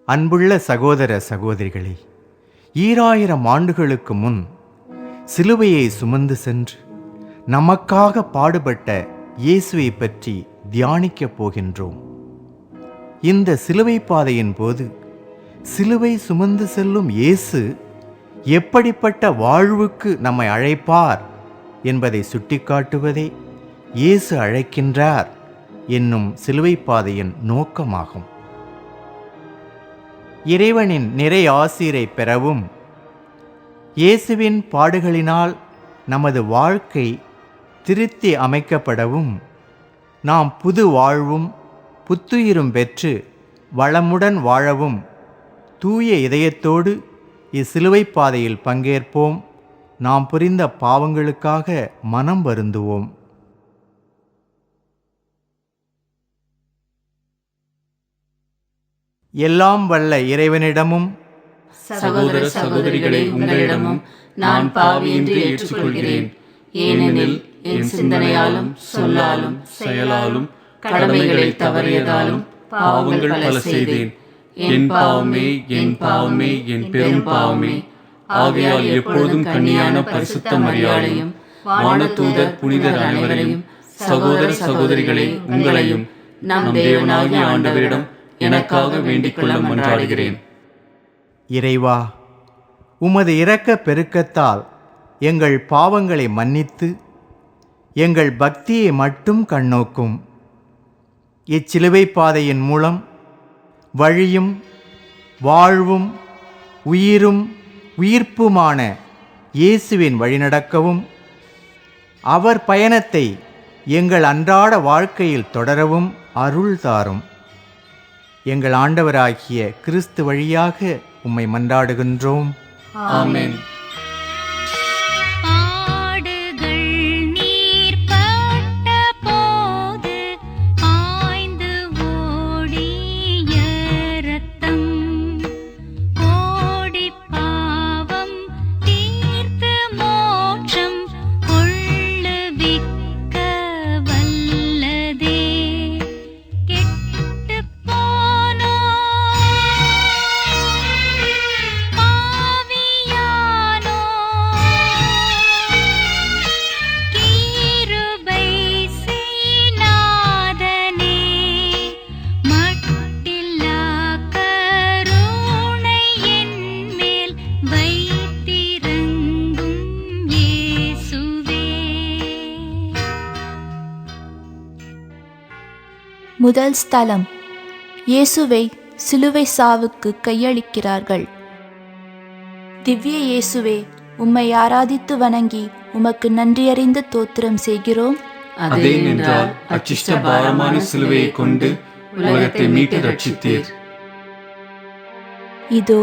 அன்புள்ள சகோதர சகோதரிகளே, 2000 ஆண்டுகளுக்கு முன் சிலுவையை சுமந்து சென்று நமக்காக பாடுபட்ட இயேசுவை பற்றி தியானிக்கப் போகின்றோம். இந்த சிலுவை பாதையின் போது சிலுவை சுமந்து செல்லும் இயேசு எப்படிப்பட்ட வாழ்வுக்கு நம்மை அழைப்பார் என்பதை சுட்டிக்காட்டுவதே இயேசு அழைக்கின்றார் என்னும் சிலுவை பாதையின் நோக்கமாகும். இறைவனின் நிறை ஆசீரை பெறவும், இயேசுவின் பாடுகளினால் நமது வாழ்க்கை திருத்தி அமைக்கப்படவும், நாம் புது வாழ்வும் புத்துயிரும் பெற்று வளமுடன் வாழவும் தூய இதயத்தோடு இச்சிலுவை பாதையில் பங்கேற்போம். நாம் புரிந்த பாவங்களுக்காக மனம் வருந்துவோம். எல்லாம் வல்ல இறைவனிடமும் சகோதர சகோதரிகளே, உங்களிடமும் நான் பாவி என்று ஏற்றுக்கொள்கிறேன். ஏனெனில் என் சிந்தனையாலும் சொல்லாலும் செயலாலும் கடமைகளை தவறியதாலும் பாவங்கள் பல செய்தேன். என் பாவமே, என் பாவமே, என் பெரும் பாவமே. ஆகையால் எப்பொழுதும் கன்னியான பரிசுத்த மரியாதையும் வானதூதர் புனிதர் அனைவரையும் சகோதர சகோதரிகளே, உங்களையும் நம் தேவனாகிய ஆண்டவரிடம் எனக்காக வேண்டிக் கொள்ள மன்றாடுகிறேன். இறைவா, உமது இரக்க பெருக்கத்தால் எங்கள் பாவங்களை மன்னித்து எங்கள் பக்தியை மட்டும் கண்ணோக்கும். இச்சிலுவை பாதையின் மூலம் வழியும் வாழ்வும் உயிரும் உயிர்ப்புமான இயேசுவின் வழிநடக்கவும், அவர் பயணத்தை எங்கள் அன்றாட வாழ்க்கையில் தொடரவும் அருள் தாரும். எங்கள் ஆண்டவராகிய கிறிஸ்து வழியாக உம்மை மன்றாடுகின்றோம். ஆமென். முதல் ஸ்தலம், இயேசுவை சிலுவை சாவுக்கு கையளிக்கிறார்கள். திவ்ய இயேசுவே, உம்மை ஆராதித்து வணங்கி உமக்கு நன்றியறிந்து தோத்திரம் செய்கிறோம். அதே நின்றால் அச்சிஷ்ட பாரமான சிலுவையை கொண்டு உலகத்தை மீட்டு ரட்சித்தீர். இதோ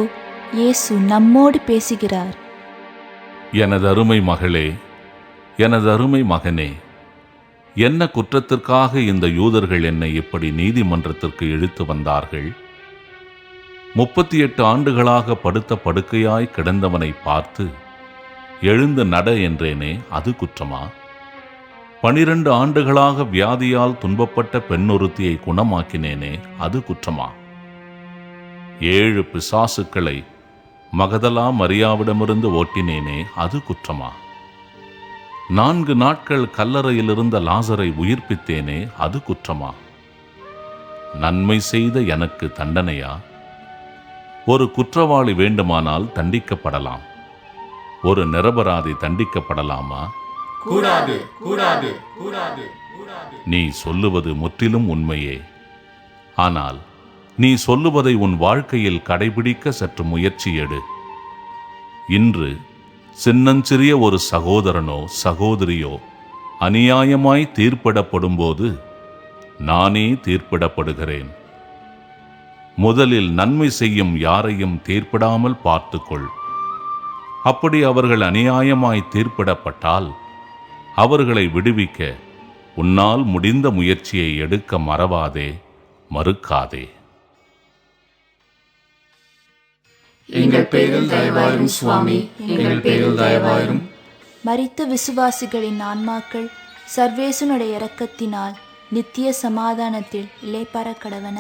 இயேசு நம்மோடு பேசுகிறார். எனது அருமை மகளே, எனது அருமை மகனே, என்ன குற்றத்திற்காக இந்த யூதர்கள் என்னை இப்படி நீதிமன்றத்திற்கு இழுத்து வந்தார்கள்? 38 ஆண்டுகளாக படுத்த படுக்கையாய் கிடந்தவனை பார்த்து எழுந்து நட என்றேனே, அது குற்றமா? 12 ஆண்டுகளாக வியாதியால் துன்பப்பட்ட பெண்ணொருத்தியை குணமாக்கினேனே, அது குற்றமா? 7 பிசாசுக்களை மகதலா மரியாவிடமிருந்து ஓட்டினேனே, அது குற்றமா? 4 நாட்கள் கல்லறையில் இருந்த லாசரை உயிர்ப்பித்தேனே, அது குற்றமா? நன்மை செய்த எனக்கு தண்டனையா? ஒரு குற்றவாளி வேண்டுமானால் தண்டிக்கப்படலாம், ஒரு நிரபராதி தண்டிக்கப்படலாமா? கூடாது, கூடாது, கூடாது, கூடாது. நீ சொல்லுவது முற்றிலும் உண்மையே. ஆனால் நீ சொல்லுவதை உன் வாழ்க்கையில் கடைபிடிக்க சற்று முயற்சி எடு. இன்று சின்னஞ்சிறிய ஒரு சகோதரனோ சகோதரியோ அநியாயமாய் தீர்ப்பிடப்படும்போது நானே தீர்ப்பிடப்படுகிறேன். முதலில் நன்மை செய்யும் யாரையும் தீர்ப்பிடாமல் பார்த்துக்கொள். அப்படி அவர்கள் அநியாயமாய் தீர்ப்பிடப்பட்டால் அவர்களை விடுவிக்க உன்னால் முடிந்த முயற்சியை எடுக்க மறவாதே, மறுக்காதே. எங்கள் பேரில் தயவாயிரும் சுவாமி, எங்கள் பேரில் தயவாயிரும். மரித்த விசுவாசிகளின் ஆன்மாக்கள் சர்வேசனுடைய இரக்கத்தினால் நித்திய சமாதானத்தில் இளைப்பாற கடவன.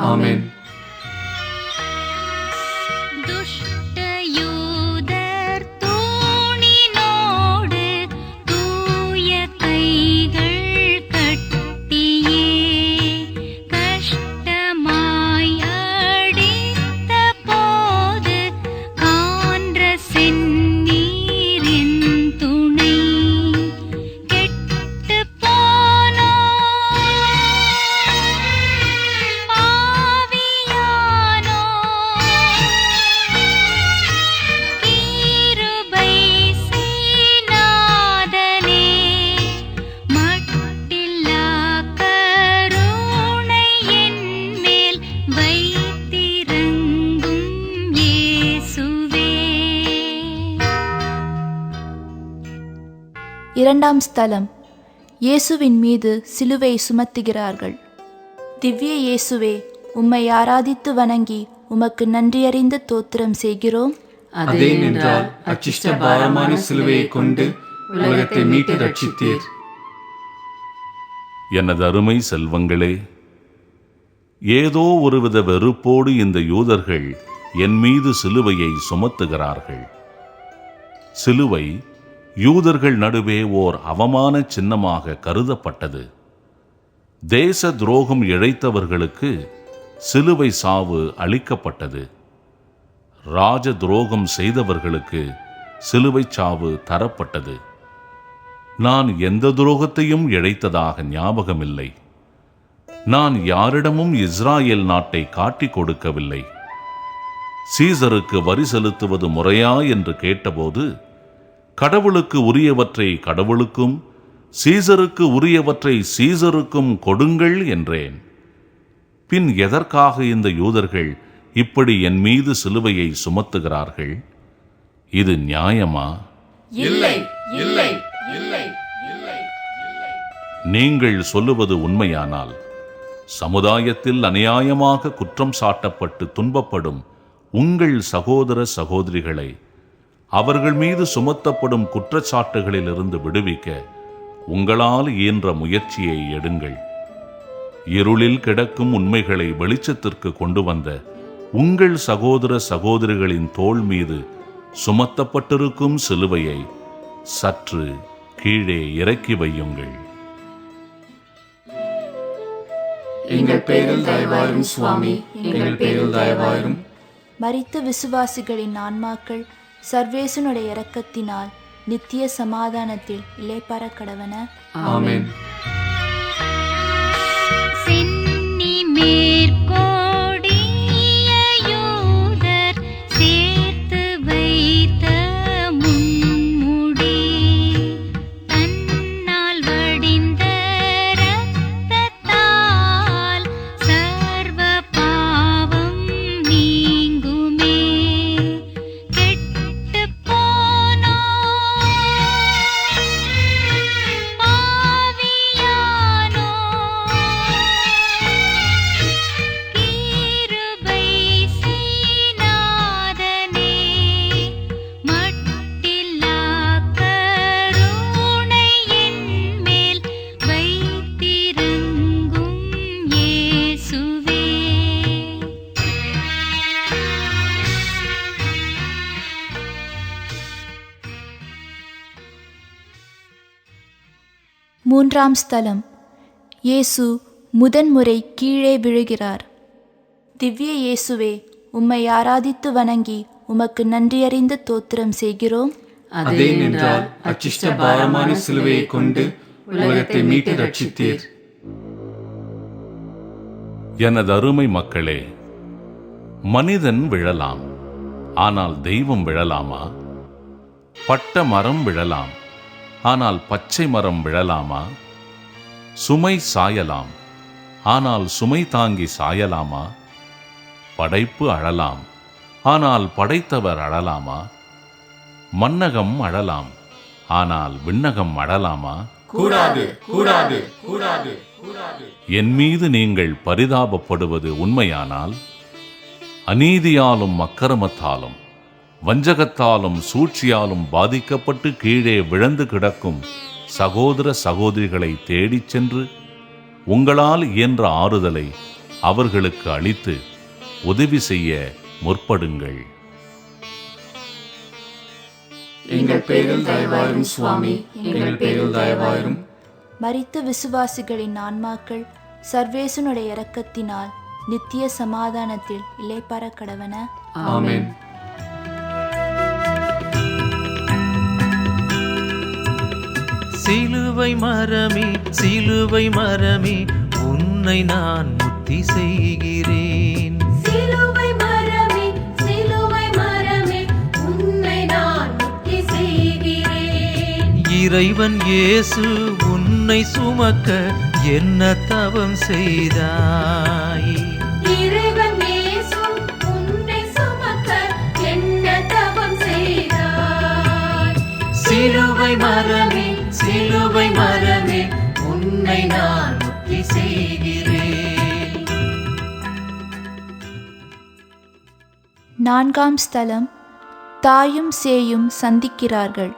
ஆமென். இரண்டாம் ஸ்தலம். இயேசுவின் மீது சிலுவை சுமத்துகிறார்கள். திவ்ய இயேசுவே, உம்மை ஆராதித்து வணங்கி உமக்கு நன்றியறிந்த தோத்திரம் செய்கிறோம். அதேனென்றால் அச்சிஷ்ட பாரமான சிலுவையை கொண்டு உலகத்தை மீட்டு ரட்சித்தீர். எனது அருமை செல்வங்களே, ஏதோ ஒருவித வெறுப்போடு இந்த யூதர்கள் என் மீது சிலுவையை சுமத்துகிறார்கள். சிலுவை யூதர்கள் நடுவே ஓர் அவமான சின்னமாக கருதப்பட்டது. தேச துரோகம் இழைத்தவர்களுக்கு சிலுவை சாவு அளிக்கப்பட்டது. ராஜ துரோகம் செய்தவர்களுக்கு சிலுவை சாவு தரப்பட்டது. நான் எந்த துரோகத்தையும் இழைத்ததாக ஞாபகமில்லை. நான் யாரிடமும் இஸ்ராயேல் நாட்டை காட்டிக் கொடுக்கவில்லை. சீசருக்கு வரி செலுத்துவது முறையா என்று கேட்டபோது, கடவுளுக்கு உரியவற்றை கடவுளுக்கும் சீசருக்கு உரியவற்றை சீசருக்கும் கொடுங்கள் என்றேன். பின் எதற்காக இந்த யூதர்கள் இப்படி என் மீது சிலுவையை சுமத்துகிறார்கள்? இது நியாயமா? இல்லை, இல்லை, இல்லை, இல்லை. நீங்கள் சொல்லுவது உண்மையானால், சமுதாயத்தில் அநியாயமாக குற்றம் சாட்டப்பட்டு துன்பப்படும் உங்கள் சகோதர சகோதரிகளை அவர்கள் மீது சுமத்தப்படும் குற்றச்சாட்டுகளிலிருந்து விடுவிக்க உங்களால் இயன்ற முயற்சியை எடுங்கள். இருளில் கிடக்கும் உண்மைகளை வெளிச்சத்திற்கு கொண்டு வந்த உங்கள் சகோதர சகோதரிகளின் தோள் மீது சுமத்தப்பட்டிருக்கும் சிலுவையை சற்று கீழே இறக்கி வையுங்கள். எங்கள் பேரில் தயவாயிரும் சுவாமி, எங்கள் பேரில் தயவாயிரும். மரித்த விசுவாசிகளின் ஆன்மாக்கள் சர்வேசுனுடைய இரக்கத்தினால் நித்திய சமாதானத்தில் இளைப்பாற கடவன. ஆமென். சென்னி மேற்கோடிய யூதர் சேர்த்து வைத்த முன்முடி தன்னால் வடிந்த இரத்தத்தால் சர்வ பாவம் நீங்குமே. கெட்டுப் போனோம் கிருபை செய்நாதனே, மட்டில்லா கருணை என்மேல் வைத்திருங்கும் இயேசுவே. மூன்றாம் ஸ்தலம். இயேசு முதன்முறை கீழே விழுகிறார். திவ்ய இயேசுவே, உம்மை ஆராதித்து வணங்கி உமக்கு நன்றியறிந்த தோத்திரம் செய்கிறோம். அதேனென்றால் அச்சிஷ்ட பாரமான சிலுவையை கொண்டு உலகத்தை மீட்டு ரட்சித்தீர். எனது அருமை மக்களே, மனிதன் விழலாம், ஆனால் தெய்வம் விழலாமா? பட்ட மரம் விழலாம், ஆனால் பச்சை மரம் விழலாமா? சுமை சாயலாம், ஆனால் சுமை தாங்கி சாயலாமா? படைப்பு அழலாம், ஆனால் படைத்தவர் அழலாமா? மன்னகம் அழலாம், ஆனால் விண்ணகம் அழலாமா? கூடாது, கூடாது, கூடாது, கூடாது. என் மீது நீங்கள் பரிதாபப்படுவது உண்மையானால், அநீதியாலும் அக்கிரமத்தாலும் வஞ்சகத்தாலும் சூழ்ச்சியாலும் பாதிக்கப்பட்டு கீழே விழுந்து கிடக்கும் சகோதர சகோதரிகளை தேடிச் சென்று உங்களால் இயன்ற ஆறுதலை அவர்களுக்கு அளித்து உதவி செய்ய முற்படுங்கள். எங்கள் பேரில் தயவாயிரும் சுவாமி, எங்கள் பேரில் தயவாயிரும். மரித்த விசுவாசிகளின் ஆன்மாக்கள் சர்வேசுனுடைய இரக்கத்தினால் நித்திய சமாதானத்தில் இளைப்பாற கடவன. ஆமென். சிலுவை மரமே, சிலுவை மரமே, உன்னை நான் முத்தி செய்கிறேன். சிலுவை மரமே, சிலுவை மரமே, உன்னை நான் முத்தி செய்கிறேன். இறைவன் இயேசு உன்னை சுமக்க என்ன தவம் செய்தாய்? இறைவன் இயேசு உன்னை சுமக்க என்ன தவம் செய்தாய்? சிலுவை மரமே, சிலுவை 4ஆம் ஸ்தலம், தாயும் சேயும் சந்திக்கிறார்கள்.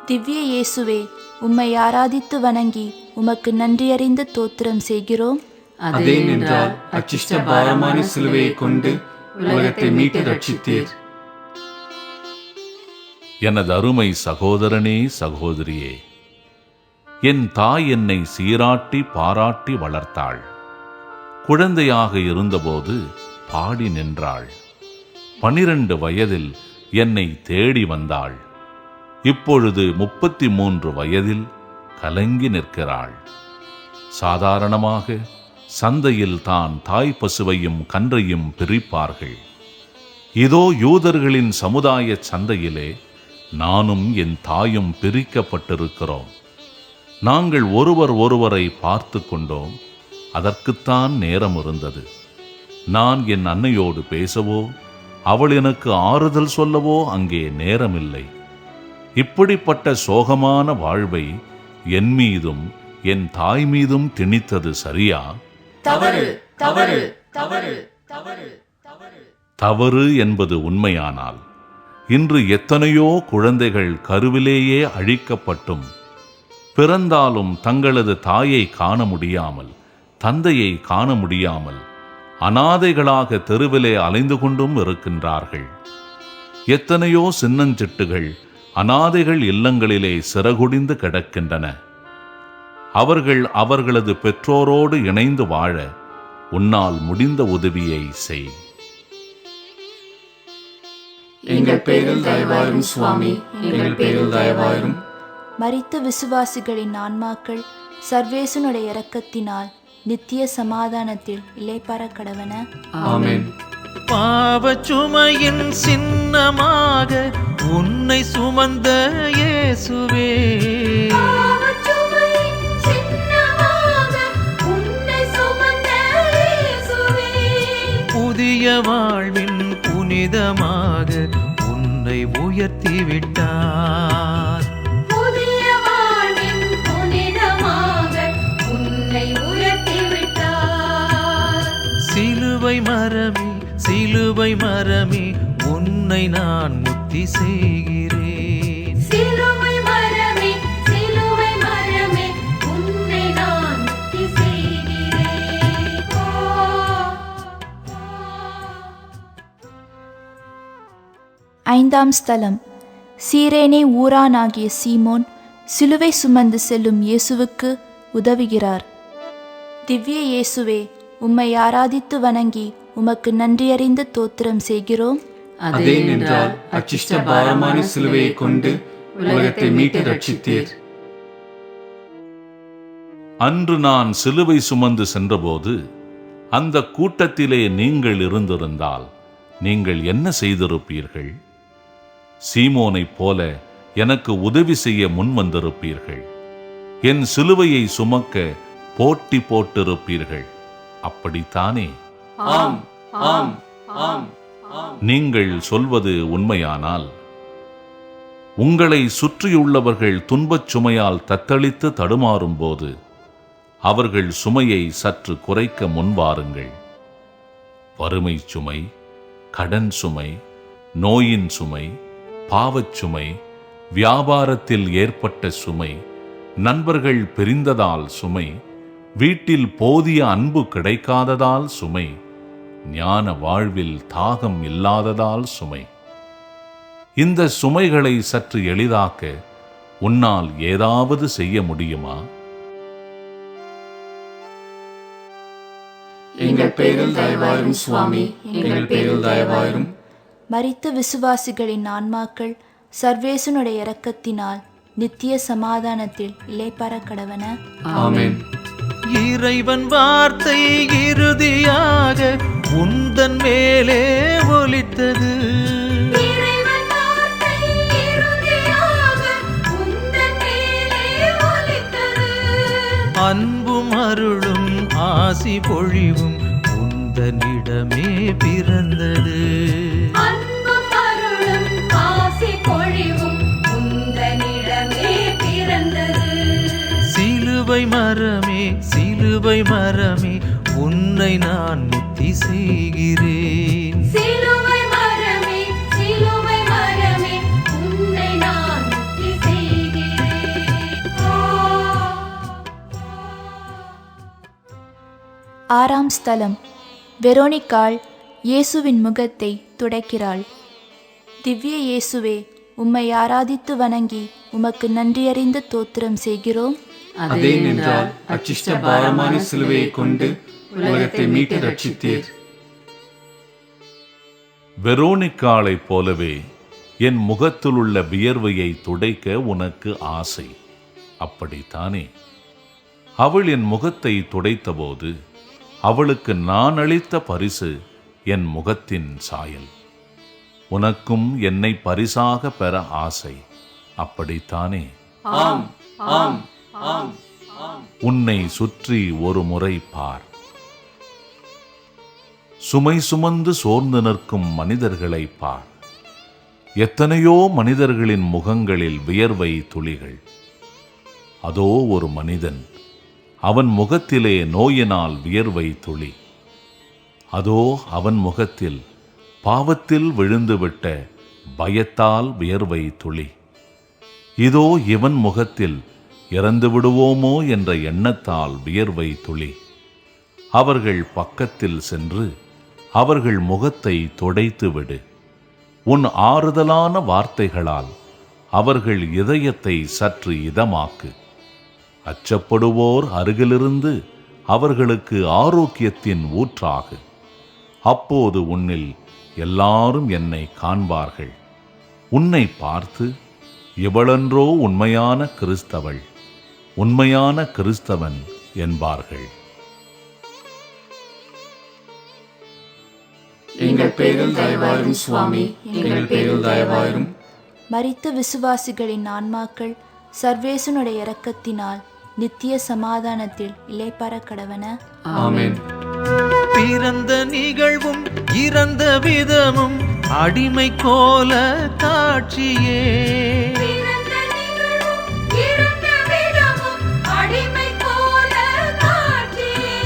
திவ்ய இயேசுவே, உம்மை ஆராதித்து வணங்கி உமக்கு நன்றியறிந்த தோத்திரம் செய்கிறோம். அதே நின்றால் அச்சிஷ்ட பாரமான சிலுவையை கொண்டு உலகத்தை மீட்டு ரட்சித்தீர். எனது அருமை சகோதரனே, சகோதரியே, என் தாய் என்னை சீராட்டி பாராட்டி வளர்த்தாள். குழந்தையாக இருந்தபோது பாடி நின்றாள். 12 வயதில் என்னை தேடி வந்தாள். இப்பொழுது 33 வயதில் கலங்கி நிற்கிறாள். சாதாரணமாக சந்தையில் தான் தாய் பசுவையும் கன்றையும் பிரிப்பார்கள். இதோ யூதர்களின் சமுதாய சந்தையிலே நானும் என் தாயும் பிரிக்கப்பட்டிருக்கிறோம். நாங்கள் ஒருவரை பார்த்து கொண்டோம். அதற்குத்தான் நேரம் இருந்தது. நான் என் அன்னையோடு பேசவோ அவள் எனக்கு ஆறுதல் சொல்லவோ அங்கே நேரமில்லை. இப்படிப்பட்ட சோகமான வாழ்வை என் மீதும் என் தாய் மீதும் திணித்தது சரியா? தவறு, தவறு, தவறு, தவறு, தவறு. தவறு என்பது உண்மையானால் இன்று எத்தனையோ குழந்தைகள் கருவிலேயே அழிக்கப்பட்டும் பிறந்தாலும் தங்களது தாயை காண முடியாமல், தந்தையை காண முடியாமல் அனாதைகளாக தெருவிலே அலைந்து கொண்டும் இருக்கின்றார்கள். எத்தனையோ சின்னஞ்சிட்டுகள் அனாதைகள் இல்லங்களிலே சிறகுடிந்து கிடக்கின்றன. அவர்கள் அவர்களது பெற்றோரோடு இணைந்து வாழ உன்னால் முடிந்த உதவியை செய். எங்கள் பேரில் தயவாயிரும் சுவாமி, எங்கள் பேரில் தயவாயிரும். மரித்த விசுவாசிகளின் ஆன்மாக்கள் சர்வேசனுடைய இரக்கத்தினால் நித்திய சமாதானத்தில் இளைப்பாற கடவன. ஆமென். பாவச்சுமையின் சின்னமாக உன்னை சுமந்த இயேசுவே, பாவச்சுமையின் சின்னமாக உன்னை சுமந்த இயேசுவே, புதிய வாழ்வின் புனிதமாக உன்னை உயர்த்தி விட்டார். புதிய வாழ்வின் புனிதமாக உன்னை உயர்த்தி விட்டார். சிலுவை மரமே, சிலுவை மரமே, உன்னை நான் முத்தி செய்கிறேன். சிலுவை மரமே, சிலுவை மரமே, உன்னை நான் முக்தி செய்கிறேன். ஐந்தாம் ஸ்தலம், சீரேனே ஊரானாகிய சீமோன் சிலுவை சுமந்து செல்லும் இயேசுவுக்கு உதவுகிறார். திவ்ய இயேசுவே, உம்மை ஆராதித்து வணங்கி உமக்கு நன்றியறிந்த தோத்திரம் செய்கிறோம். அதே நின்றால் அச்சிஷ்ட பாரமான சிலுவையை கொண்டு உலகத்தை மீட்டு ரட்சித்தீர். அன்று நான் சிலுவை சுமந்து சென்றபோது அந்த கூட்டத்திலே நீங்கள் இருந்திருந்தால் நீங்கள் என்ன செய்திருப்பீர்கள்? சீமோனைப் போல எனக்கு உதவி செய்ய முன் வந்திருப்பீர்கள். என் சிலுவையை சுமக்க போட்டி போட்டிருப்பீர்கள். அப்படித்தானே? ஆம், ஆம், ஆம், ஆம். நீங்கள் சொல்வது உண்மையானால் உங்களை சுற்றியுள்ளவர்கள் துன்பச் சுமையால் தத்தளித்து தடுமாறும்போது அவர்கள் சுமையை சற்று குறைக்க முன்வாருங்கள். வறுமை சுமை, கடன் சுமை, நோயின் சுமை, பாவச் சுமை, வியாபாரத்தில் ஏற்பட்ட சுமை, நண்பர்கள் பிரிந்ததால் சுமை, வீட்டில் போதிய அன்பு கிடைக்காததால் சுமை, ஞான வாழ்வில் தாகம் இல்லாததால் சுமை. இந்த சுமைகளை சற்று எளிதாக்க உன்னால் ஏதாவது செய்ய முடியுமா? எங்கள் பேரில் தயவாயிரும் சுவாமி, எங்கள் பேரில் தயவாயிரும். மரித்த விசுவாசிகளின் ஆன்மாக்கள் சர்வேசனுடைய இரக்கத்தினால் நித்திய சமாதானத்தில் இளைப்பாற கடவன. ஆமென். இறைவன் வார்த்தை இறுதியாக உந்தன் மேலே ஒலித்தது. இறைவன் வார்த்தை இறுதியாக உந்தன் மேலே ஒலித்தது. அன்பும் அருளும் ஆசி பொழிவும் உந்தனிடமே பிறந்தது. அன்பும் அருளும் ஆசி பொழிவும் உந்தனிடமே பிறந்தது. சிலுவை மரமே, சிலுவை மரமே, உன்னை நான் முத்தி செய்கிறேன். சிலுவை 6ஆம் ஸ்தலம். வெரோனிக்காள் இயேசுவின் முகத்தை துடைக்கிறாள். திவ்ய இயேசுவே, உம்மை ஆராதித்து வணங்கி உமக்கு நன்றியறிந்து தோத்திரம் செய்கிறோம். அதே நின்றால் அச்சிஷ்ட பாரமான சிலுவையை கொண்டு உலகத்தை மீட்டு ரட்சித்தீர். வெரோனிக்காளைப் போலவே என் முகத்திலுள்ள வியர்வையை துடைக்க உனக்கு ஆசை. அப்படித்தானே? அவள் என் முகத்தை துடைத்தபோது அவளுக்கு நான் அளித்த பரிசு என் முகத்தின் சாயல். உனக்கும் என்னை பரிசாக பெற ஆசை. அப்படித்தானே? ஆம், ஆம், ஆம், ஆம். உன்னை சுற்றி ஒரு முறை பார். சுமை சுமந்து சோர்ந்து நிற்கும் மனிதர்களை பார். எத்தனையோ மனிதர்களின் முகங்களில் வியர்வை துளிகள். அதோ ஒரு மனிதன், அவன் முகத்திலே நோயினால் வியர்வை துளி. அதோ அவன் முகத்தில் பாவத்தில் விழுந்துவிட்ட பயத்தால் வியர்வை துளி. இதோ இவன் முகத்தில் இறந்து விடுவோமோ என்ற எண்ணத்தால் வியர்வை துளி. அவர்கள் பக்கத்தில் சென்று அவர்கள் முகத்தை துடைத்து விடு. உன் ஆறுதலான வார்த்தைகளால் அவர்கள் இதயத்தை சற்று இதமாக்கு. அச்சப்படுவோர் அருகிலிருந்து அவர்களுக்கு ஆரோக்கியத்தின் ஊற்றாகு. அப்போது உன்னில் எல்லாரும் என்னை காண்பார்கள். உன்னை பார்த்து, இவளன்றோ உண்மையான கிறிஸ்தவள், உண்மையான கிறிஸ்தவன் என்பார்கள். எங்கள் பேரில் தயவாயிரும் சுவாமி, எங்கள் பேரில் தயவாயிரும். மரித்த விசுவாசிகளின் ஆன்மாக்கள் சர்வேசனுடைய இரக்கத்தினால் நித்திய சமாதானத்தில் இளைப்பாற கடவன. ஆமென். பிறந்த நிகழ்வும் இறந்த விதமும் அடிமை கோல காட்சியே. பிறந்த நிகழ்வும் இறந்த விதமும் அடிமை போல காட்சியே.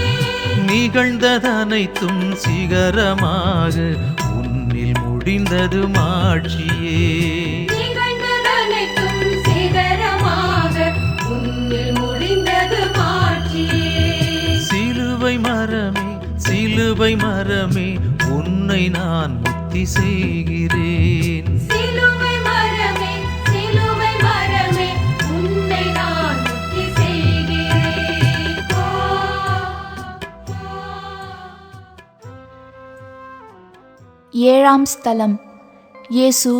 நிகழ்ந்ததனைத்தும் சிகரமாக உன்னில் முடிந்தது மாட்சியே. நிகழ்ந்ததனைத்தும் சிகரமாக உன்னில் முடிந்தது மாட்சியே. சிலுவை மரமே, சிலுவை மரமே, உன்னை நான் முக்தி செய்கிறேன். சிலுவை மரமே, சிலுவை மரமே, உன்னை நான் முக்தி செய்கிறேன். ஏழாம் ஸ்தலம். இயேசு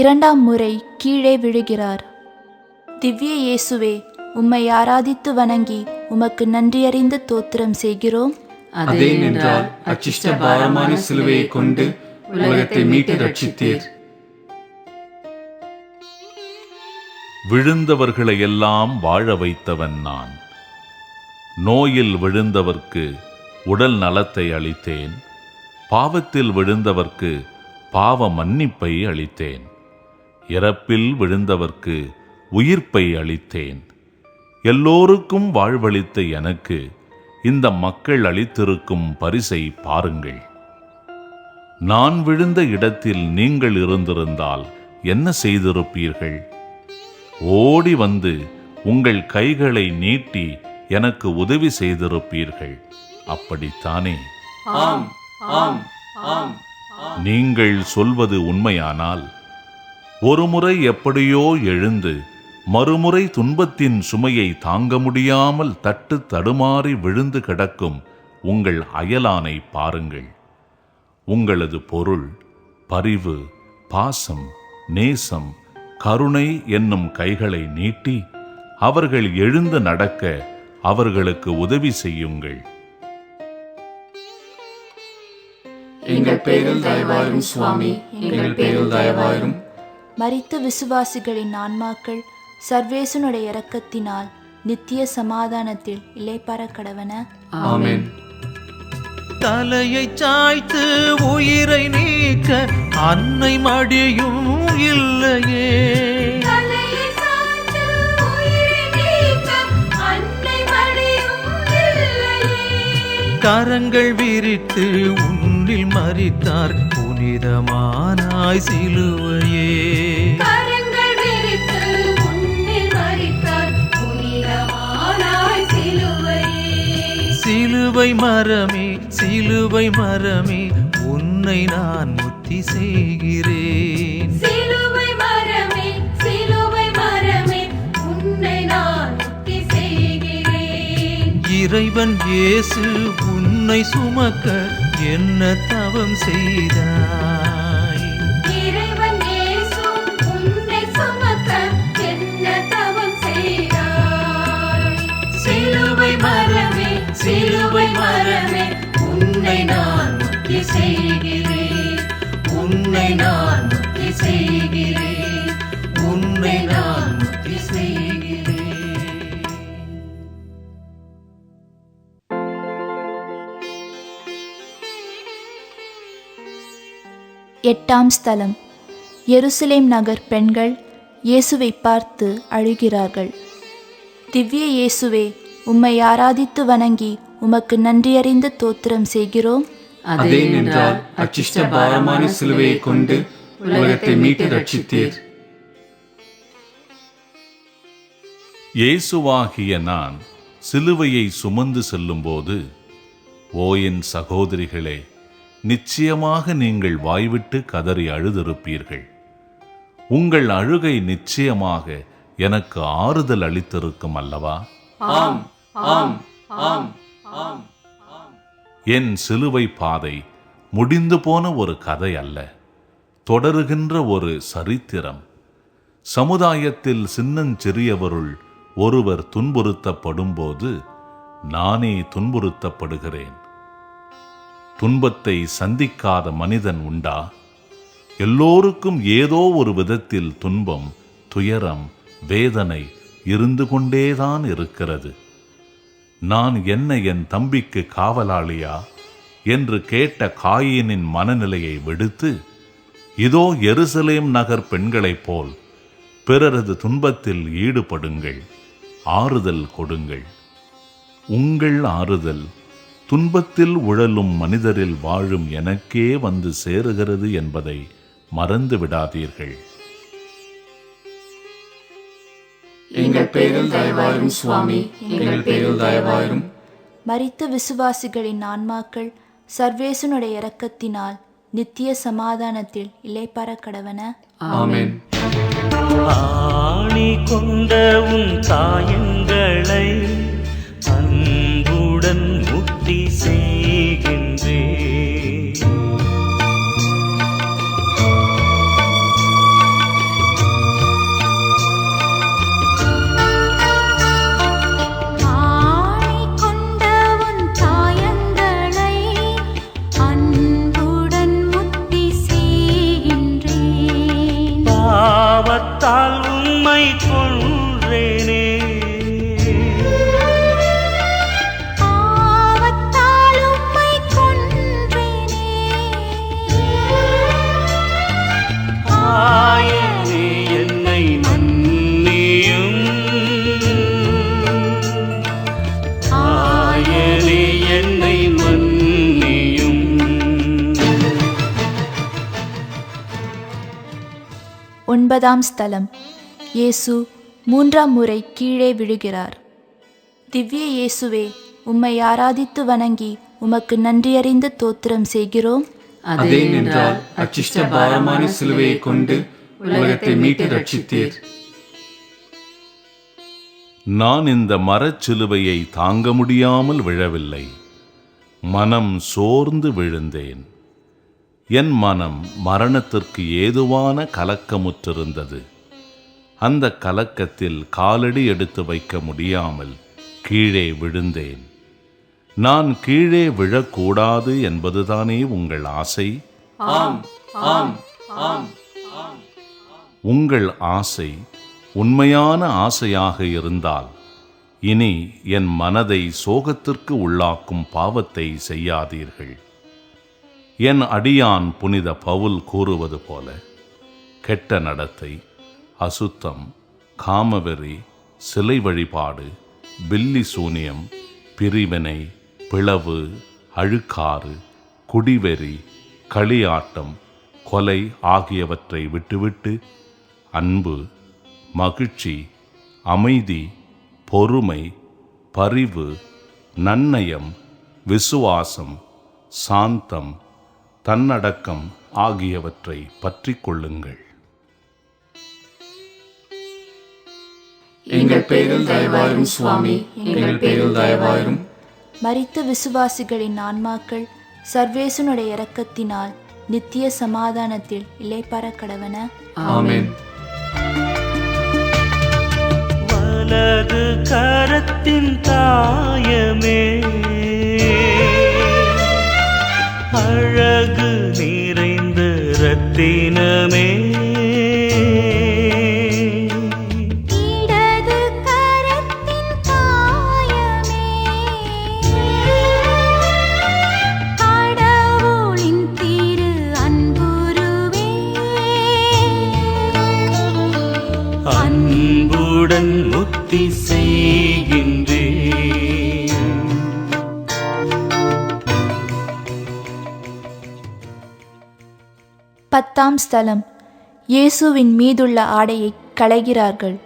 2ஆம் முறை கீழே விழுகிறார். திவ்ய இயேசுவே, உம்மை ஆராதித்து வணங்கி உமக்கு நன்றியறிந்து தோத்திரம் செய்கிறோம். அதே நின்றால் அச்சிஷ்ட பாரமான சிலுவையை கொண்டு உலகத்தை மீட்டு ரட்சித்தீர். விழுந்தவர்களை எல்லாம் வாழ வைத்தவன் நான். நோயில் விழுந்தவர்க்கு உடல் நலத்தை அளித்தேன். பாவத்தில் விழுந்தவர்க்கு பாவ மன்னிப்பை அளித்தேன். இறப்பில் விழுந்தவர்க்கு உயிர்ப்பை அளித்தேன். எல்லோருக்கும் வாழ்வளித்த எனக்கு இந்த மக்கள் அளித்திருக்கும் பரிசை பாருங்கள். நான் விழுந்த இடத்தில் நீங்கள் இருந்திருந்தால் என்ன செய்திருப்பீர்கள்? ஓடி வந்து உங்கள் கைகளை நீட்டி எனக்கு உதவி செய்திருப்பீர்கள். அப்படித்தானே? ஆம், ஆம், ஆம். நீங்கள் சொல்வது உண்மையானால் ஒருமுறை எப்படியோ எழுந்து மறுமுறை துன்பத்தின் சுமையை தாங்க முடியாமல் தட்டு தடுமாறி விழுந்து கிடக்கும் உங்கள் அயலானை பாருங்கள். உங்களது பொருள், பரிவு, பாசம், நேசம், கருணை என்னும் கைகளை நீட்டி அவர்கள் எழுந்து நடக்க அவர்களுக்கு உதவி செய்யுங்கள். எங்கள் பேரில் தயவாயிரும் சுவாமி, எங்கள் பேரில் தயவாயிரும். மரித்த விசுவாசிகளின் ஆன்மாக்கள் சர்வேசனுடைய இரக்கத்தினால் நித்திய சமாதானத்தில் இளைப்பாற கடவன. ஆமென். தலையை சாய்த்து உயிரை நீக்க அன்னை மடியும் இல்லையே. தலையை சாய்த்து உயிரை நீக்க அன்னை மடியும் இல்லையே. கரங்கள் விரித்து உன்னில் மரித்தார் புனிதமானாய் சிலுவையே. கரங்கள் விரித்து உன்னில் மரித்தார் புனிதமானாய் சிலுவையே. சிலுவை மரமே சிலுவை மரமே உன்னை நான் முத்தி செய்கிறேன். சிலுவை மரமே உன்னை நான் முத்தி செய்கிறேன். இறைவன் இயேசு உன்னை சுமக்க என்ன தவம் செய்தாய்? இறைவன் இயேசு உன்னை சுமக்க என்ன தவம் செய்தாய்? சிலுவை மரமே உன்னை நான் முத்தி செய்கிறேன். உன்னை நான் முத்தி செய்கிறேன். உன்னை நான் முத்தி செய்கிறேன். எட்டாம் ஸ்தலம். எருசலேம் நகர் பெண்கள் இயேசுவை பார்த்து அழுகிறார்கள். திவ்ய இயேசுவே, உம்மை ஆராதித்து வணங்கி உமக்கு நன்றியறிந்து தோத்திரம் செய்கிறோம். அதே நின்றால் அச்சிஷ்ட பாரமான சிலுவையை கொண்டு உலகத்தை மீட்டு ரட்சித்தீர். இயேசுவாகிய நான் சிலுவையை சுமந்து செல்லும்போது, ஓ என் சகோதரிகளே, நிச்சயமாக நீங்கள் வாய்விட்டு கதறி அழுதிருப்பீர்கள். உங்கள் அழுகை நிச்சயமாக எனக்கு ஆறுதல் அளித்திருக்கும் அல்லவா? ஆம் ஆம் ஆம் ஆம். என் சிலுவை பாதை முடிந்து போன ஒரு கதை அல்ல, தொடருகின்ற ஒரு சரித்திரம். சமுதாயத்தில் சின்னஞ்சிறியவருள் ஒருவர் துன்புறுத்தப்படும்போது நானே துன்புறுத்தப்படுகிறேன். துன்பத்தை சந்திக்காத மனிதன் உண்டா? எல்லோருக்கும் ஏதோ ஒரு விதத்தில் துன்பம், துயரம், வேதனை இருந்து கொண்டேதான் இருக்கிறது. நான் என்ன என் தம்பிக்கு காவலாளியா என்று கேட்ட காயினின் மனநிலையை விடுத்து, இதோ எருசலேம் நகர் பெண்களைப் போல் பிறரது துன்பத்தில் ஈடுபடுங்கள், ஆறுதல் கொடுங்கள். உங்கள் ஆறுதல் துன்பத்தில் உழலும் மனிதரில் வாழும் எனக்கே வந்து சேருகிறது என்பதை மறந்து விடாதீர்கள். எங்கள் பேரில் தயவாயிரும் சுவாமி, எங்கள் பேரில் தயவாயிரும். மரித்த விசுவாசிகளின் ஆன்மாக்கள் சர்வேசனுடைய இரக்கத்தினால் நித்திய சமாதானத்தில் இளைப்பாற கடவன. ஆமென். ஆணி கொண்ட உன் காயங்களை அன்புடன் முத்தி செய்கின்றே. ஆணி கொண்ட உன் காயங்களை அன்புடன் முத்தி செய்கின்றேன். பாவத்தால் உம்மை கொன்றேனே. பாவத்தால் உம்மை கொன்றேனே. ஆயனே என்னை மன்னியும். ஆயனே என்னை மன்னியும். ஒன்பதாம் ஸ்தலம். இயேசு மூன்றாம் முறை கீழே விழுகிறார். திவ்ய இயேசுவே, உம்மை ஆராதித்து வணங்கி உமக்கு நன்றியறிந்து தோத்திரம் செய்கிறோம். அதே நின்றால் அச்சிஷ்ட பாரமான சிலுவையை கொண்டு உலகத்தை மீட்டு ரட்சித்தீர். நான் இந்த மரச்சிலுவையை தாங்க முடியாமல் விழவில்லை, மனம் சோர்ந்து விழுந்தேன். என் மனம் மரணத்திற்கு ஏதுவான கலக்கமுற்றிருந்தது. அந்த கலக்கத்தில் காலடி எடுத்து வைக்க முடியாமல் கீழே விழுந்தேன். நான் கீழே விழக்கூடாது என்பதுதானே உங்கள் ஆசை? ஆம் ஆம் ஆம். உங்கள் ஆசை உண்மையான ஆசையாக இருந்தால் இனி என் மனதை சோகத்திற்கு உள்ளாக்கும் பாவத்தை செய்யாதீர்கள். என் அடியான் புனித பவுல் கூறுவது போல, கெட்ட நடத்தை, அசுத்தம், காமவெறி, சிலை வழிபாடு, பில்லி சூனியம், பிரிவினை, பிளவு, அழுக்காறு, குடிவெறி, களியாட்டம், கொலை ஆகியவற்றை விட்டுவிட்டு அன்பு, மகிழ்ச்சி, அமைதி, பொறுமை, பரிவு, நன்னயம், விசுவாசம், சாந்தம், தன்னடக்கம் ஆகியவற்றை பற்றிக் கொள்ளுங்கள். எங்கள் பேரில் தயவாயிரும் சுவாமி, எங்கள் பேரில் தயவாயிரும். மரித்த விசுவாசிகளின் ஆன்மாக்கள் சர்வேசனுடைய இரக்கத்தினால் நித்திய சமாதானத்தில் இளைப்பாற கடவன. ஆமென். வலது கரத்தின் தாயமே, அழகு நிறைந்த ரத்தினமே, இடது கரத்தின் தாயமே, கடவுளின் திரு அன்புருவே, அன்புடன் முத்தி செய்கின்றேன். பத்தாம் ஸ்தலம். இயேசுவின் மீதுள்ள ஆடையை களைகிறார்கள்.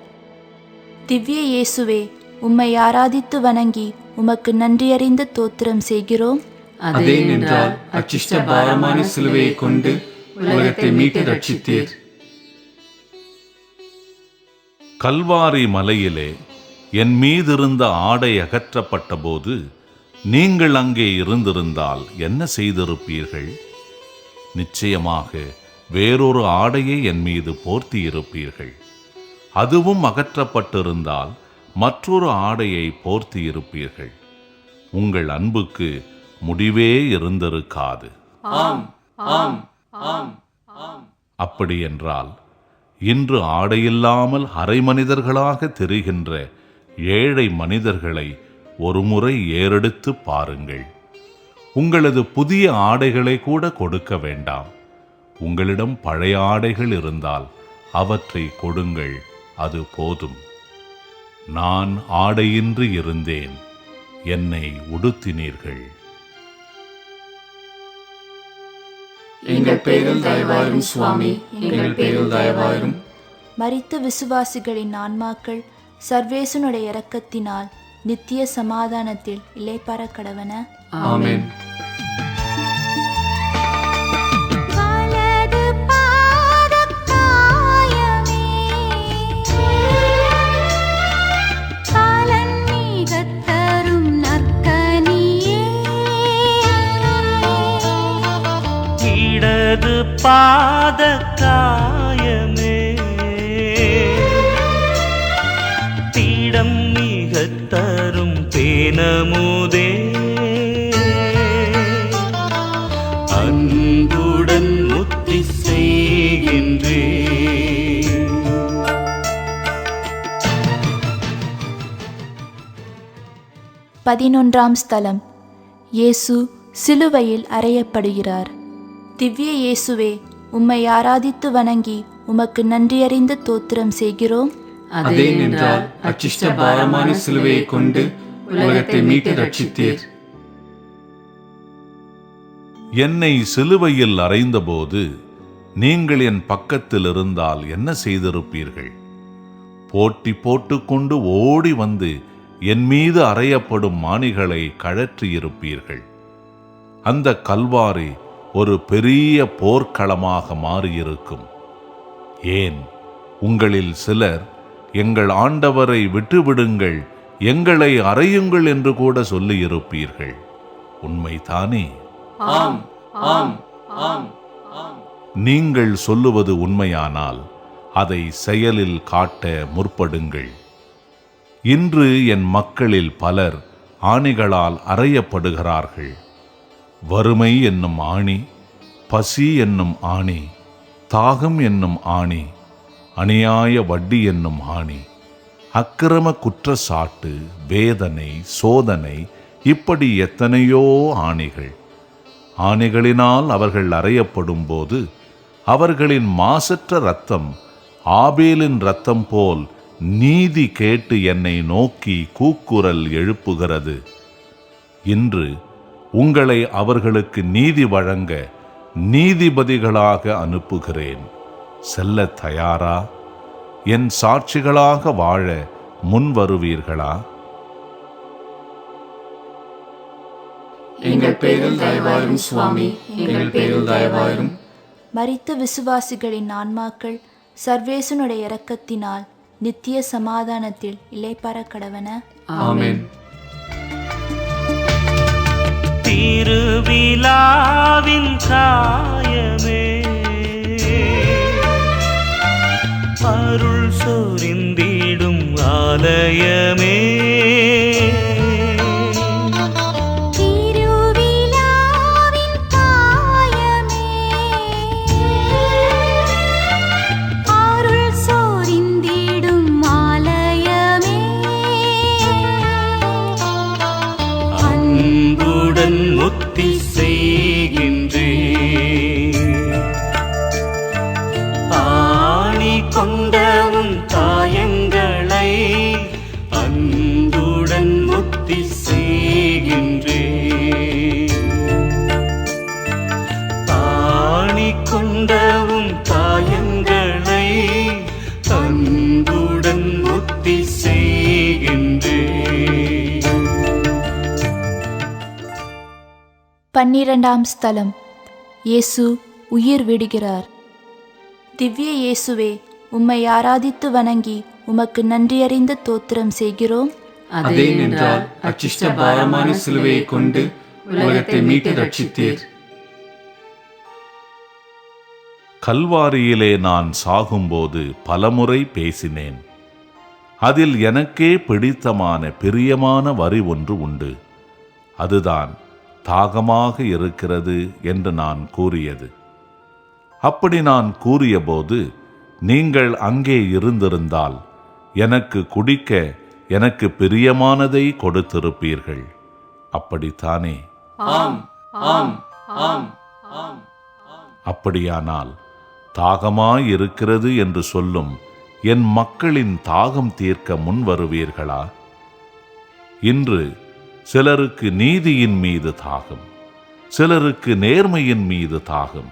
திவ்ய இயேசுவே, உம்மை ஆராதித்து வணங்கி உமக்கு நன்றியறிந்த தோத்திரம் செய்கிறோம். அதே நின்றால் அச்சிஷ்ட பாரமான சிலுவையை கொண்டு உலகத்தை மீட்டு ரட்சித்தீர். கல்வாரி மலையிலே என் மீதிருந்த ஆடை அகற்றப்பட்ட போது நீங்கள் அங்கே இருந்திருந்தால் என்ன செய்திருப்பீர்கள்? நிச்சயமாக வேறொரு ஆடையை என் மீது போர்த்தியிருப்பீர்கள். அதுவும் அகற்றப்பட்டிருந்தால் மற்றொரு ஆடையை போர்த்தியிருப்பீர்கள். உங்கள் அன்புக்கு முடிவே இருந்திருக்காது. ஆம், ஆம், ஆம், ஆம். அப்படியென்றால் இன்று ஆடையில்லாமல் அரை மனிதர்களாக தெரிகின்ற ஏழை மனிதர்களை ஒருமுறை ஏறெடுத்து பாருங்கள். உங்களது புதிய ஆடைகளை கூட கொடுக்க வேண்டாம். உங்களிடம் பழைய ஆடைகள் இருந்தால் அவற்றை கொடுங்கள், அது போதும். நான் ஆடையின்றி இருந்தேன், என்னை உடுத்தினீர்கள். எங்கள் பேரில் தயவாயிரும் சுவாமி, எங்கள் பேரில் தயவாயிரும். மரித்த விசுவாசிகளின் ஆன்மாக்கள் சர்வேசனுடைய இரக்கத்தினால் நித்திய சமாதானத்தில் இளைப்பாற கடவன. ஆமென். வலது பாதக் காயமே, பலன் மிகத் தரும் நற்கனியே, இடது பாத காயமே, தீடம் மிகத் தரும் பேனமுதே, அன்புடன் முத்தி செய்கின்றேன். பதினொன்றாம் ஸ்தலம். இயேசு சிலுவையில் அறையப்படுகிறார். திவ்ய இயேசுவே, உம்மை ஆராதித்து வணங்கி உமக்கு நன்றியறிந்த தோத்திரம் செய்கிறோம். அதே நின்றால் அச்சிஷ்ட பாரமான சிலுவையை கொண்டு உலகத்தை மீட்டு ரட்சித்தீர். என்னை சிலுவையில் அறைந்தபோது நீங்கள் என் பக்கத்தில் இருந்தால் என்ன செய்திருப்பீர்கள்? போட்டி போட்டுக்கொண்டு ஓடி வந்து என் மீது அறையப்படும் மாணிகளை கழற்றியிருப்பீர்கள். அந்த கல்வாரி ஒரு பெரிய போர்க்களமாக மாறியிருக்கும். ஏன், உங்களில் சிலர் எங்கள் ஆண்டவரை விட்டுவிடுங்கள், எங்களை அறையுங்கள் என்று கூட சொல்லியிருப்பீர்கள். உண்மைதானே? ஆம், ஆம், ஆம், ஆம். நீங்கள் சொல்லுவது உண்மையானால் அதை செயலில் காட்ட முற்படுங்கள். இன்று என் மக்களில் பலர் ஆணிகளால் அறையப்படுகிறார்கள். வறுமை என்னும் ஆணி, பசி என்னும் ஆணி, தாகம் என்னும் ஆணி, அநியாய வட்டி என்னும் ஆணி, அக்கிரம குற்றச்சாட்டு, வேதனை, சோதனை, இப்படி எத்தனையோ ஆணிகள். ஆணிகளினால் அவர்கள் அறையப்படும் போது அவர்களின் மாசற்ற இரத்தம் ஆபேலின் இரத்தம் போல் நீதி கேட்டு என்னை நோக்கி கூக்குரல் எழுப்புகிறது. இன்று உங்களை அவர்களுக்கு நீதி வழங்க நீதிபதிகளாக அனுப்புகிறேன். செல்ல தயாரா? என் சாட்சிகளாக வாழ முன் வருவீர்களா? எங்கள் பேரில் தயவாயிரும் சுவாமி, எங்கள் பேரில் தயவாயிரும். மரித்த விசுவாசிகளின் ஆன்மாக்கள் சர்வேசனுடைய இரக்கத்தினால் நித்திய சமாதானத்தில் இளைப்பாற கடவன. ஆமென். திருவிழாவின் காயமே, அருள் சொரிந்திடும் ஆலயமே, திருவிழாவின் காயமே, அருள் சொரிந்திடும் ஆலயமே, அன்புடன் முத்தி செய்கின்றேன். ஆணி கொண்டவும் காயங்களை அன்புடன் முத்தி செய்கின்றேன். ஆணி கொண்டவும் காயங்களை அன்புடன் முத்தி செய்கின்றேன். 12ஆம் ஸ்தலம். இயேசு உயிர் விடுகிறார். திவ்ய இயேசுவே, உம்மை ஆராதித்து வணங்கி உமக்கு நன்றியறிந்த தோத்திரம் செய்கிறோம். அதே நின்றால் அச்சிஷ்ட பாரமான சிலுவையை கொண்டு உலகத்தை மீட்டு ரட்சித்தீர். கல்வாரியிலே நான் சாகும்போது பலமுறை பேசினேன். அதில் எனக்கே பிடித்தமான பிரியமான வரி ஒன்று உண்டு. அதுதான் தாகமாக இருக்கிறது என்று நான் கூறியது. அப்படி நான் கூறியபோது நீங்கள் அங்கே இருந்திருந்தால் எனக்கு குடிக்க எனக்கு பிரியமானதை கொடுத்திருப்பீர்கள். அப்படித்தானே? ஆம், ஆம், ஆம், ஆம். அப்படியானால் தாகமாயிருக்கிறது என்று சொல்லும் என் மக்களின் தாகம் தீர்க்க முன் வருவீர்களா? இன்று சிலருக்கு நீதியின் மீது தாகம், சிலருக்கு நேர்மையின் மீது தாகம்,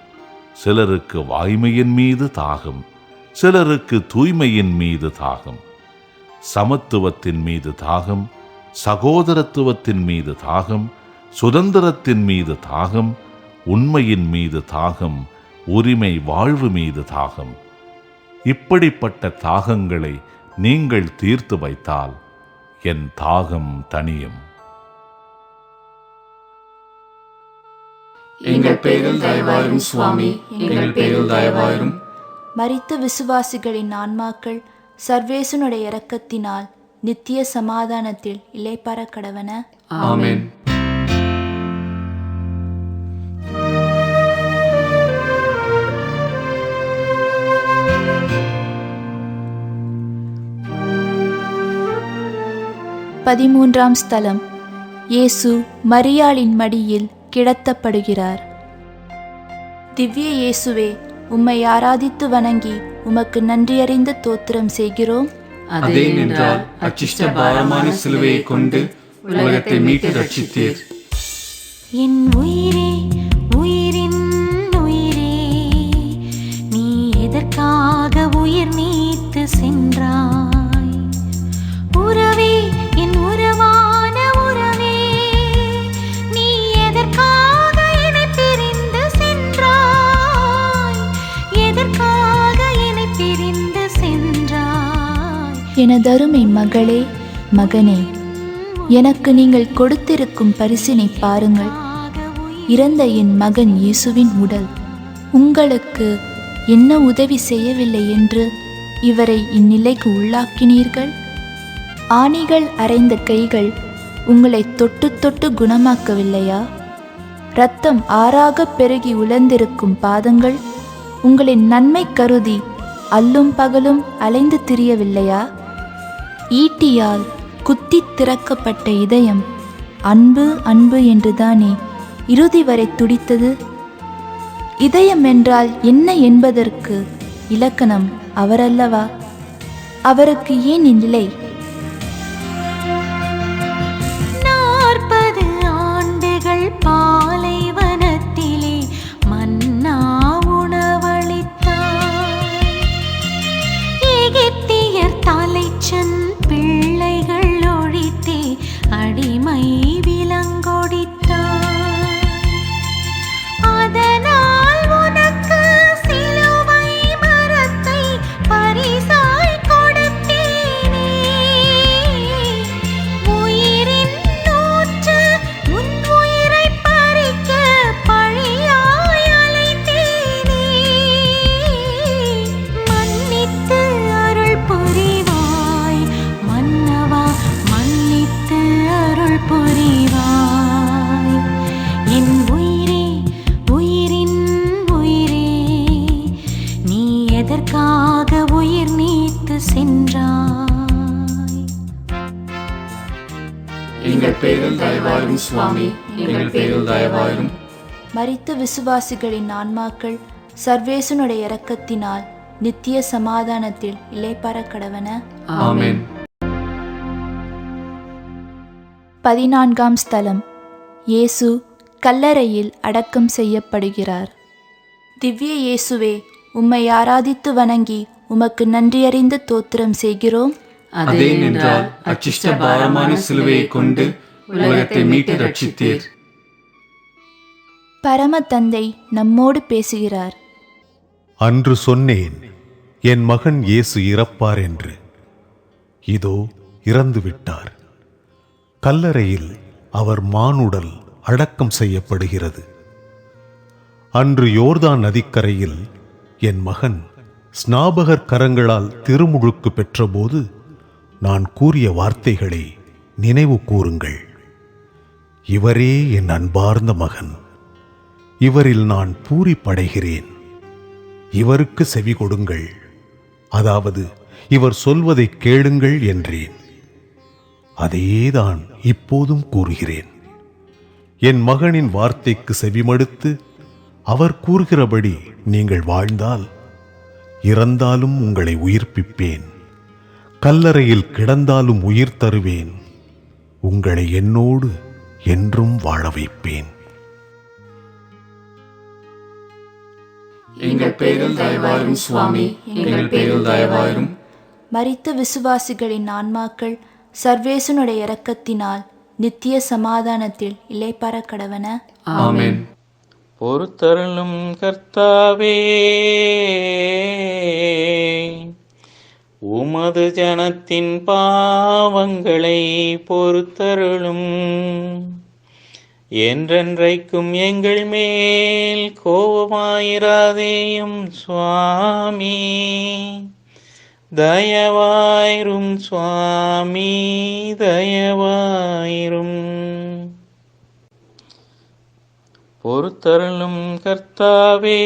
சிலருக்கு வாய்மையின் மீது தாகம், சிலருக்கு தூய்மையின் மீது தாகம், சமத்துவத்தின் மீது தாகம், சகோதரத்துவத்தின் மீது தாகம், சுதந்திரத்தின் மீது தாகம், உண்மையின் மீது தாகம், உரிமை வாழ்வு மீது தாகம். இப்படிப்பட்ட தாகங்களை நீங்கள் தீர்த்து வைத்தால் என் தாகம் தணியும். எங்கள் பேரில் தயவாயிரும் சுவாமி, எங்கள் பேரில் தயவாயிரும். மரித்த விசுவாசிகளின் ஆன்மாக்கள் சர்வேசனுடைய இரக்கத்தினால் நித்திய சமாதானத்தில் இளைப்பாற கடவன. ஆமென். பதிமூன்றாம் ஸ்தலம். இயேசு மரியாளின் மடியில் கிடத்தப்படுகிறார். திவ்ய இயேசுவே, உம்மை ஆராதித்து வணங்கி உமக்கு நன்றியறிந்த தோத்திரம் செய்கிறோம். அதே நின்றால் அச்சிஷ்ட பாரமான சிலுவையை கொண்டு உலகத்தை மீட்டு ரட்சித்தீர். என் உயிரே, உயிரின் உயிரே, நீ எதற்காக உயிர் நீத்து சென்றாய்? உறவே, என் உறவான உறவே, நீ எதற்காக என்னை பிரிந்து சென்றாய்? எதற்காக என்னை பிரிந்து சென்றாய்? எனதருமை மகளே, மகனே, எனக்கு நீங்கள் கொடுத்திருக்கும் பரிசினை பாருங்கள். இறந்த என் மகன் இயேசுவின் உடல். உங்களுக்கு என்ன உதவி செய்யவில்லை என்று இவரை இந்நிலைக்கு உள்ளாக்கினீர்கள்? ஆணிகள் அறைந்த கைகள் உங்களை தொட்டு தொட்டு குணமாக்கவில்லையா? இரத்தம் ஆறாக பெருகி உலர்ந்திருக்கும் பாதங்கள் உங்களின் நன்மை கருதி அல்லும் பகலும் அலைந்து திரியவில்லையா? ஈட்டியால் குத்தி திறக்கப்பட்ட இதயம் அன்பு அன்பு என்றுதானே இறுதி வரை துடித்தது. இதயம் என்றால் என்ன என்பதற்கு இலக்கணம் அவரல்லவா? அவருக்கு ஏன் இந்நிலை? 40 ஆண்டுகள் பாலைவனத்திலே மன்னா உணவளித்தார். எகிப்தியர் தலைச்சன் பிள்ளைகள் ஒழித்தே அடிமை விலங்கொடித்தார். எதற்காக உயிர் நீத்து சென்றாய்? எங்கள் பேரில் தயவாயிரும் சுவாமி, எங்கள் பேரில் தயவாயிரும். மரித்த விசுவாசிகளின் ஆன்மாக்கள் சர்வேசனுடைய இரக்கத்தினால் நித்திய சமாதானத்தில் இளைப்பாற கடவன. ஆமென். 14ஆம் ஸ்தலம். இயேசு கல்லறையில் அடக்கம் செய்யப்படுகிறார். திவ்ய இயேசுவே, உம்மை ஆராதித்து வணங்கி உமக்கு நன்றியறிந்து தோத்திரம் செய்கிறோம். அதே நின்றால் அச்சிஷ்ட பாரமான சிலுவையை கொண்டு உலகத்தை மீட்டு ரட்சித்தீர். பரம தந்தை நம்மோடு பேசுகிறார். அன்று சொன்னேன், என் மகன் இயேசு இறப்பார் என்று. இதோ இறந்து விட்டார். கல்லறையில் அவர் மானுடல் அடக்கம் செய்யப்படுகிறது. அன்று யோர்தான் நதிக்கரையில் என் மகன் ஸ்நாபகர் கரங்களால் திருமுழுக்கு பெற்றபோது நான் கூறிய வார்த்தைகளை நினைவு கூறுங்கள். இவரே என் அன்பார்ந்த மகன், இவரில் நான் பூரிப்படைகிறேன். இவருக்கு செவி கொடுங்கள், அதாவது இவர் சொல்வதை கேளுங்கள் என்றேன். அதையேதான் இப்போதும் கூறுகிறேன். என் மகனின் வார்த்தைக்கு செவிமடுத்து அவர் கூறுகிறபடி நீங்கள் வாழ்ந்தால், இறந்தாலும் உங்களை உயிர்ப்பிப்பேன், கல்லறையில் கிடந்தாலும் உயிர் தருவேன், உங்களை என்னோடு என்றும் வாழ வைப்பேன். எங்கள் பேரில் தயவாயிரும் சுவாமி, எங்கள் பேரில் தயவாயிரும். மரித்த விசுவாசிகளின் ஆன்மாக்கள் சர்வேசனுடைய இரக்கத்தினால் நித்திய சமாதானத்தில் இளைப்பாற கடவன. ஆமென். பொறுத்தருளும் கர்த்தாவே, உமது ஜனத்தின் பாவங்களை பொறுத்தருளும். என்றென்றைக்கும் எங்கள் மேல் கோபமாயிராதேயும் சுவாமி. தயவாயிரும் சுவாமி, தயவாயிரும். பொறுத்தருளும் கர்த்தாவே,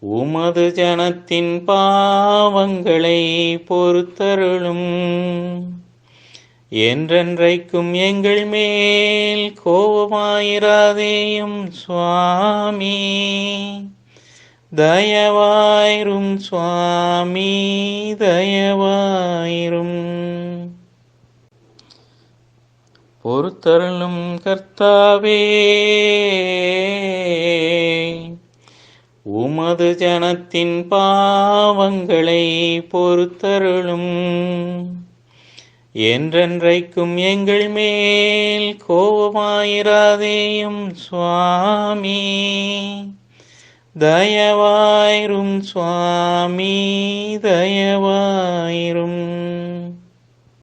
உமது ஜனத்தின் பாவங்களை பொறுத்தருளும். என்றென்றைக்கும் எங்கள் மேல் கோபமாயிராதேயும் சுவாமி. தயவாயிரும் சுவாமி, தயவாயிரும். பொறுத்தருளும் கர்த்தாவே, உமது ஜனத்தின் பாவங்களை பொறுத்தருளும். என்றென்றைக்கும் எங்கள் மேல் கோபமாயிராதேயும் சுவாமி. தயவாயிரும் சுவாமி, தயவாயிரும்.